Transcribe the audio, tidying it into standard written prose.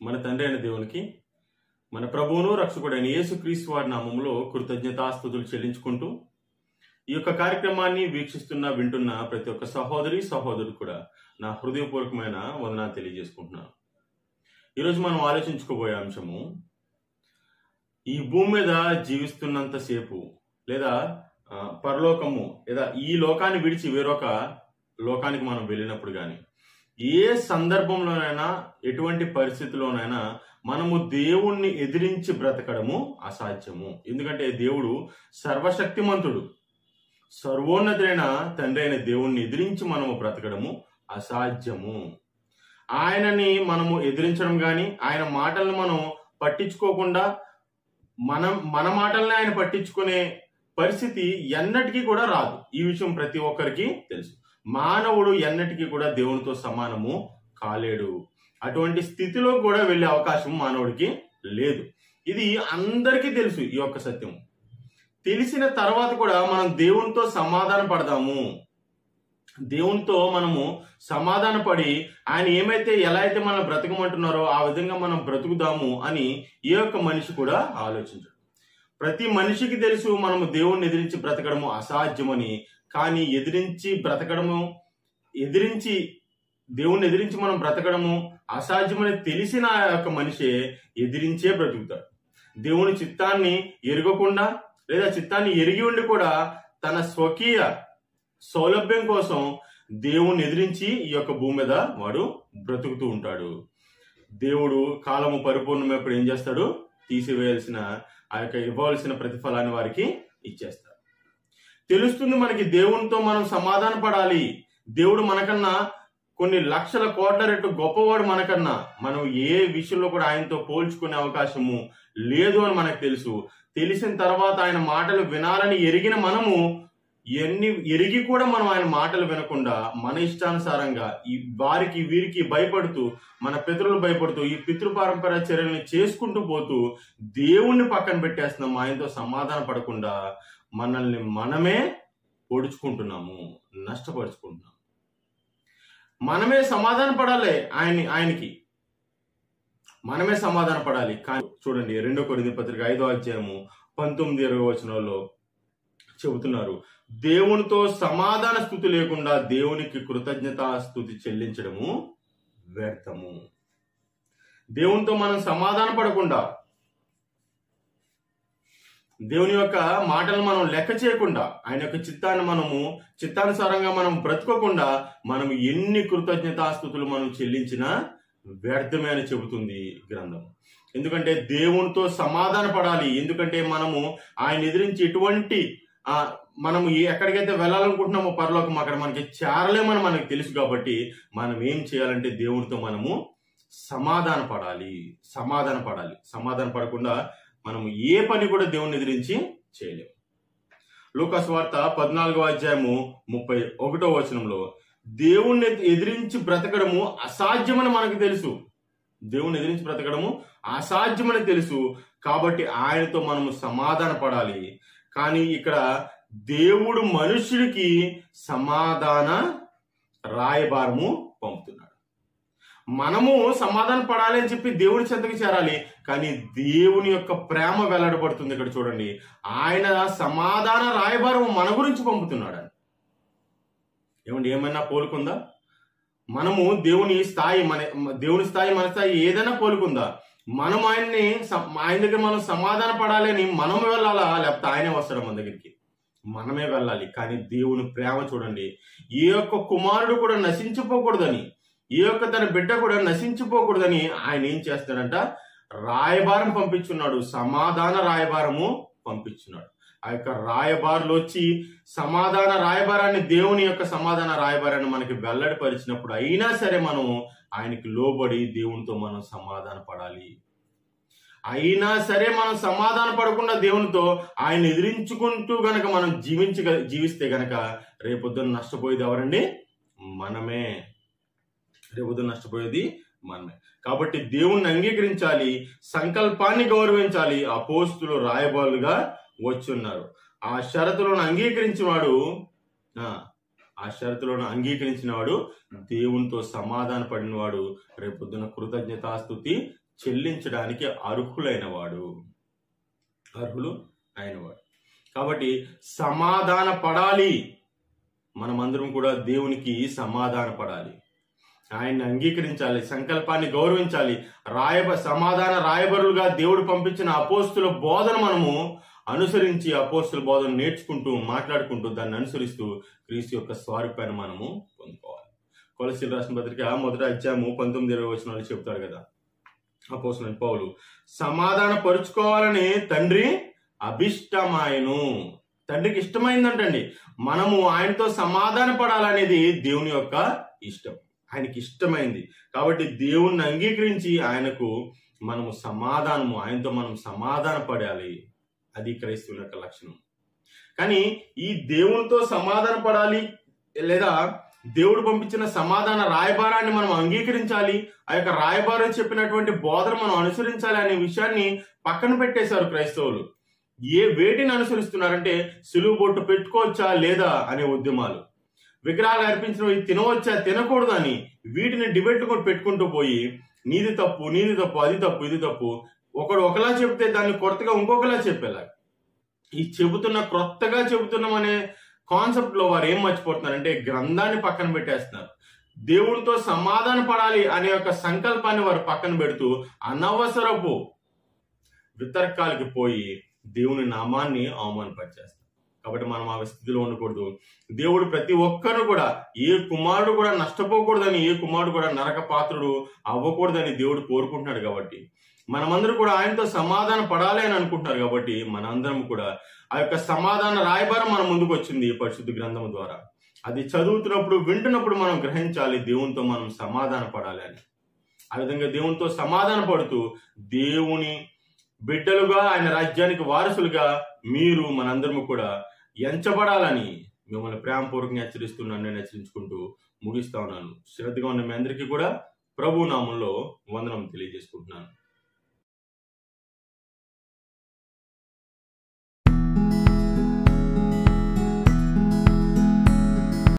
మన తండ్రి అయిన దేవునికి, మన ప్రభువును రక్షకుడైన యేసుక్రీస్తు వారి నామములో కృతజ్ఞతాస్తుతులు చెల్లించుకుంటూ ఈ యొక్క కార్యక్రమాన్ని వీక్షిస్తున్న వింటున్న ప్రతి ఒక్క సహోదరి సహోదరుడు కూడా నా హృదయపూర్వకమైన వందనాలు తెలియజేసుకుంటున్నాను. ఈరోజు మనం ఆలోచించుకోబోయే అంశము, ఈ భూమి మీద జీవిస్తున్నంతసేపు లేదా పరలోకము లేదా ఈ లోకాన్ని విడిచి వేరొక లోకానికి మనం వెళ్ళినప్పుడు కానీ ఏ సందర్భంలోనైనా ఎటువంటి పరిస్థితిలోనైనా మనము దేవుణ్ణి ఎదిరించి బ్రతకడము అసాధ్యము. ఎందుకంటే దేవుడు సర్వశక్తిమంతుడు, సర్వోన్నతుడైన తండ్రి అయిన దేవుణ్ణి ఎదిరించి మనము బ్రతకడము అసాధ్యము. ఆయనని మనము ఎదిరించడం కానీ ఆయన మాటలను మనం పట్టించుకోకుండా మన మాటల్ని ఆయన పట్టించుకునే పరిస్థితి ఎన్నటికీ కూడా రాదు. ఈ విషయం ప్రతి ఒక్కరికి తెలుసు. మానవుడు ఎన్నటికీ కూడా దేవునితో సమానము కాలేడు. అటువంటి స్థితిలో కూడా వెళ్ళే అవకాశం మానవుడికి లేదు. ఇది అందరికీ తెలుసు. ఈ యొక్క సత్యం తెలిసిన తర్వాత కూడా మనం దేవునితో సమాధాన పడదాము, దేవునితో మనము సమాధాన పడి ఆయన ఎలా అయితే మనం బ్రతకమంటున్నారో ఆ విధంగా మనం బ్రతుకుదాము అని ఏ ఒక్క మనిషి కూడా ఆలోచించడు. ప్రతి మనిషికి తెలుసు మనము దేవుణ్ణి ఎదిరించి బ్రతకడము అసాధ్యమని. కానీ దేవుణ్ణి ఎదిరించి మనం బ్రతకడము అసాధ్యమని తెలిసిన ఆ యొక్క మనిషే ఎదిరించే బ్రతుకుతాడు. దేవుని చిత్తాన్ని ఎరగకుండా లేదా చిత్తాన్ని ఎరిగి ఉండి కూడా తన స్వకీయ సౌలభ్యం కోసం దేవుణ్ణి ఎదిరించి ఈ యొక్క భూమి మీద వాడు బ్రతుకుతూ ఉంటాడు. దేవుడు కాలము పరిపూర్ణమైనప్పుడు ఏం చేస్తాడు? తీసివేయాల్సిన ఆ యొక్క ఇవ్వవలసిన ప్రతిఫలాన్ని వారికి ఇచ్చేస్తాడు. తెలుస్తుంది మనకి దేవునితో మనం సమాధాన పడాలి. దేవుడు మనకన్నా కొన్ని లక్షల కోట్ల రెట్లు గొప్పవాడు మనకన్నా. మనం ఏ విషయంలో కూడా ఆయనతో పోల్చుకునే అవకాశము లేదు అని మనకు తెలుసు. తెలిసిన తర్వాత ఆయన మాటలు వినాలని ఎరిగిన మనము ఎరిగి కూడా మనం ఆయన మాటలు వినకుండా మన ఇష్టానుసారంగా వీరికి భయపడుతూ, మన పితరులు భయపడుతూ ఈ పితృపారంపర్య చర్యల్ని చేసుకుంటూ పోతూ దేవుణ్ణి పక్కన పెట్టేస్తున్నాము. ఆయనతో సమాధాన పడకుండా మనల్ని మనమే పొడుచుకుంటున్నాము, నష్టపరుచుకుంటున్నాము. మనమే సమాధాన పడాలి, ఆయనకి మనమే సమాధాన పడాలి. కానీ చూడండి 2 కొరింథీ పత్రిక 5వ అధ్యాయము 19-20 వచనాల్లో చెబుతున్నారు, దేవునితో సమాధాన స్తుతి లేకుండా దేవునికి కృతజ్ఞతా స్తుతి చెల్లించడము వ్యర్థము. దేవునితో మనం సమాధాన పడకుండా, దేవుని యొక్క మాటలు మనం లెక్క చేయకుండా, ఆయన యొక్క చిత్తానుసారంగా మనం బ్రతుకోకుండా మనం ఎన్ని కృతజ్ఞతాస్తుతులు మనం చెల్లించినా వ్యర్థమే అని చెబుతుంది గ్రంథం. ఎందుకంటే దేవునితో సమాధాన పడాలి. ఎందుకంటే మనము ఆయన ఎదిరించి మనము ఎక్కడికైతే వెళ్ళాలనుకుంటున్నామో పరలోకం, అక్కడ మనకి చేరలేమని మనకు తెలుసు. కాబట్టి మనం ఏం చేయాలంటే దేవునితో మనము సమాధాన పడాలి. సమాధాన పడకుండా మనము ఏ పని కూడా దేవుని ఎదిరించి చేయలేము. లూకా సువార్త 14వ అధ్యాయము 31వ వచనంలో దేవుణ్ణి ఎదిరించి బ్రతకడము అసాధ్యమని మనకు తెలుసు. దేవుణ్ణి ఎదిరించి బ్రతకడము అసాధ్యమని తెలుసు. కాబట్టి ఆయనతో మనము సమాధాన పడాలి. కానీ ఇక్కడ దేవుడు మనుష్యుడికి సమాధాన రాయబారము పంపుతున్నాడు. మనము సమాధాన పడాలి అని చెప్పి దేవుడి చెంతకు చేరాలి. కానీ దేవుని యొక్క ప్రేమ వెల్లడబడుతుంది. ఇక్కడ చూడండి, ఆయన సమాధాన రాయబారం మన గురించి పంపుతున్నాడు. ఏమైనా పోలుకుందా? మనము దేవుని స్థాయి మన స్థాయి ఏదైనా పోలుకుందా? మనం ఆయన దగ్గర మనం సమాధాన పడాలి అని మనం వెళ్ళాలా, లేకపోతే ఆయనే వస్తాడు మన దగ్గరికి? మనమే వెళ్ళాలి. కానీ దేవుని ప్రేమ చూడండి, ఏ యొక్క కుమారుడు కూడా నశించిపోకూడదని, ఏ యొక్క తన బిడ్డ కూడా నశించిపోకూడదని ఆయన ఏం చేస్తాడంట? రాయబారం పంపించున్నాడు, సమాధాన రాయబారము పంపించున్నాడు. ఆ యొక్క రాయబారులు వచ్చి సమాధాన రాయబారాన్ని, దేవుని యొక్క సమాధాన రాయబారాన్ని మనకి వెల్లడిపరిచినప్పుడు అయినా సరే మనం ఆయనకి లోబడి దేవునితో మనం సమాధాన పడాలి. అయినా సరే మనం సమాధాన పడకుండా దేవునితో ఆయన ఎదిరించుకుంటూ గనక మనం జీవిస్తే గనక రేపొద్దున నష్టపోయేది ఎవరండి? మనమే. రేపొద్దున నష్టపోయేది మనమే. కాబట్టి దేవుణ్ణి అంగీకరించాలి, సంకల్పాన్ని గౌరవించాలి. అపోస్తులు రాయబారులుగా వచ్చున్నారు. ఆ షరతులను అంగీకరించిన వాడు దేవునితో సమాధాన పడినవాడు రేపొద్దున కృతజ్ఞతాస్తుతి చెల్లించడానికి అర్హులు అయినవాడు. కాబట్టి సమాధాన పడాలి. మనమందరం కూడా దేవునికి సమాధాన పడాలి, ఆయన్ని అంగీకరించాలి, సంకల్పాన్ని గౌరవించాలి. సమాధాన రాయబరులుగా దేవుడు పంపించిన అపోస్తుల బోధన మనము అనుసరించి, అపోస్తుల బోధన నేర్చుకుంటూ, మాట్లాడుకుంటూ, దాన్ని అనుసరిస్తూ క్రీస్తు యొక్క స్వరూపాన్ని మనము పొందుకోవాలి. కొలస్సీయులకు రాసిన పత్రిక 1వ అధ్యాయము 19-20 వచనాలు చెప్తాడు కదా అపోస్తలుడైన పౌలు, సమాధాన పరుచుకోవాలని తండ్రి అభిష్టమాయను. తండ్రికి ఇష్టమైందంటండి. మనము ఆయనతో సమాధాన పడాలనేది దేవుని యొక్క ఇష్టం, ఆయనకి ఇష్టమైంది. కాబట్టి దేవుణ్ణి అంగీకరించి ఆయనతో మనం సమాధాన పడాలి. అది క్రైస్తవుల యొక్క లక్షణం. కానీ ఈ దేవునితో సమాధాన పడాలి, లేదా దేవుడు పంపించిన సమాధాన రాయబారాన్ని మనం అంగీకరించాలి, ఆ యొక్క రాయబారం చెప్పినటువంటి బోధన మనం అనుసరించాలి అనే విషయాన్ని పక్కన పెట్టేశారు క్రైస్తవులు. వేటిని అనుసరిస్తున్నారంటే సిలువ బొట్టు పెట్టుకోవచ్చా లేదా అనే ఉద్యమాలు, విగ్రహాలు అర్పించినవి తినవచ్చా తినకూడదు అని వీటిని డిబేట్ పెట్టుకుంటూ పోయి నీది తప్పు, అది తప్పు, ఇది తప్పు, ఒకడు ఒకలా చెబితే దాన్ని కొత్తగా ఇంకొకలా చెప్పేలా, ఈ క్రొత్తగా చెబుతున్నాం అనే కాన్సెప్ట్ లో వారు ఏం మర్చిపోతున్నారంటే గ్రంథాన్ని పక్కన పెట్టేస్తున్నారు. దేవుడితో సమాధాన పడాలి అనే యొక్క సంకల్పాన్ని వారు పక్కన పెడుతూ అనవసరపు వితర్కాలకి పోయి దేవుని నామాన్ని అవమానపరిచేస్తారు. కాబట్టి మనం ఆ స్థితిలో ఉండకూడదు. దేవుడు ప్రతి ఒక్కరు కూడా, ఏ కుమారుడు కూడా నష్టపోకూడదని, ఏ కుమారుడు కూడా నరక పాత్రుడు అవ్వకూడదని దేవుడు కోరుకుంటున్నాడు. కాబట్టి మనమందరం కూడా ఆయనతో సమాధాన పడాలి అని అనుకుంటున్నారు. కాబట్టి మనందరం కూడా ఆ యొక్క సమాధాన రాయబారం మన ముందుకు వచ్చింది పరిశుద్ధ గ్రంథం ద్వారా. అది చదువుతున్నప్పుడు, వింటున్నప్పుడు మనం గ్రహించాలి దేవునితో మనం సమాధాన పడాలి అని. ఆ విధంగా దేవునితో సమాధాన పడుతూ దేవుని బిడ్డలుగా, ఆయన రాజ్యానికి వారసులుగా మనందరము కూడా ఎంచబడాలని మిమ్మల్ని ప్రేమపూర్వకంగా హెచ్చరిస్తున్నాను. నేను హెచ్చరించుకుంటూ ముగిస్తా ఉన్నాను. శ్రద్ధగా ఉన్న మీ అందరికీ కూడా ప్రభు నామంలో వందనం తెలియజేసుకుంటున్నాను.